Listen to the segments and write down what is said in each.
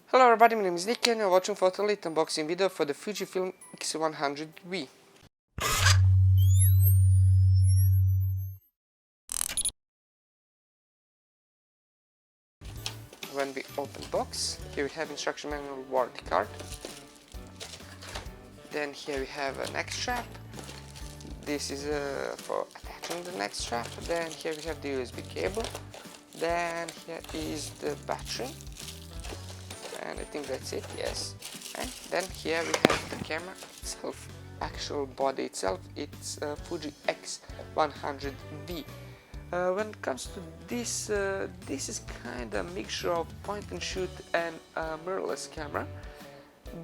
Hello everybody, my name is Leet and you're watching for the Leet unboxing video for the Fujifilm X100V. When we open the box, here we have instruction manual, warranty card. Then here we have a neck strap. This is for attaching the neck strap. Then here we have the USB cable. Then here is the battery. And I think that's it, yes. And then here we have the camera itself, actual body itself. It's Fuji X100V. When it comes to this, this is kind of a mixture of point and shoot and mirrorless camera,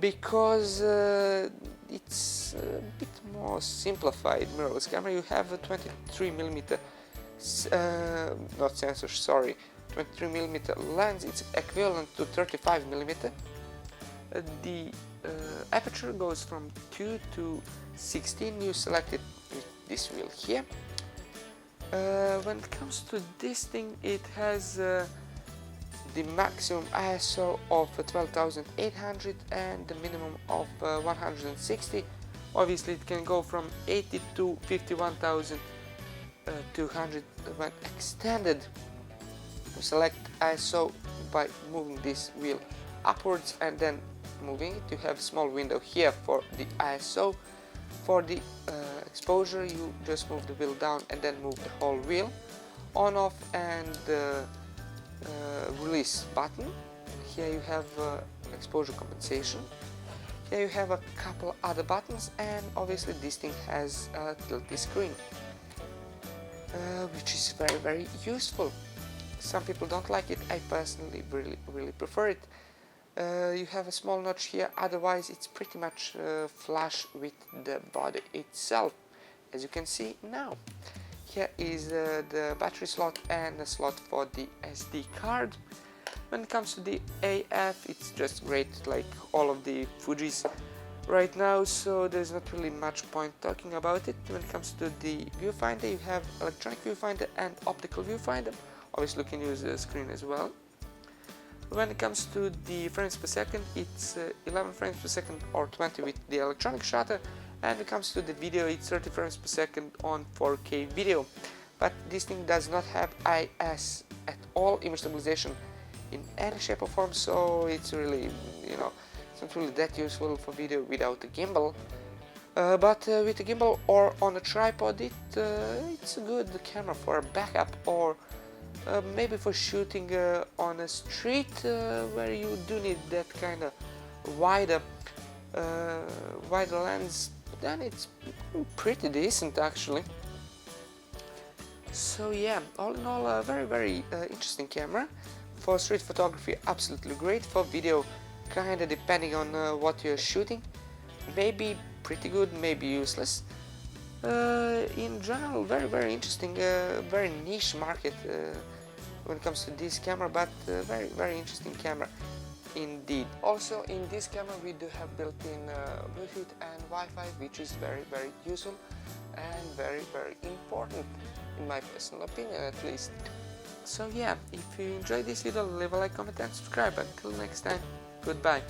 because it's a bit more simplified mirrorless camera. You have a 23mm not sensor, sorry, 23mm lens. It's equivalent to 35mm. The aperture goes from 2 to 16. You select it with this wheel here. When it comes to this thing, it has the maximum ISO of 12,800 and the minimum of 160. Obviously it can go from 80 to 51,200 when extended. You select ISO by moving this wheel upwards and then moving it. You have a small window here for the ISO. For the exposure, you just move the wheel down and then move the whole wheel. On, off, and release button. Here you have exposure compensation. Here you have a couple other buttons, and obviously this thing has a tilty screen, which is very useful. Some people don't like it. I personally really prefer it. You have a small notch here, otherwise it's pretty much flush with the body itself, as you can see now. Here is the battery slot and a slot for the SD card. When it comes to the AF, it's just great, like all of the Fujis right now, so there's not really much point talking about it. When it comes to the viewfinder, you have electronic viewfinder and optical viewfinder. Obviously you can use the screen as well. When it comes to the frames per second, it's 11 frames per second or 20 with the electronic shutter, and when it comes to the video, it's 30 frames per second on 4K video. But this thing does not have IS at all, image stabilization in any shape or form, so it's really, it's not really that useful for video without a gimbal. But with a gimbal or on a tripod, it's a good camera for a backup, or maybe for shooting on a street where you do need that kind of wider lens. Then it's pretty decent actually. So yeah, all in all, a very interesting camera. For street photography, absolutely great. For video, kinda depending on what you're shooting, maybe pretty good, maybe useless. In general, very interesting, very niche market when it comes to this camera, but very interesting camera indeed. Also, in this camera we do have built-in Bluetooth and Wi-Fi, which is very useful and very important, in my personal opinion at least. So yeah, if you enjoyed this video, leave a like, comment and subscribe. Until next time, goodbye.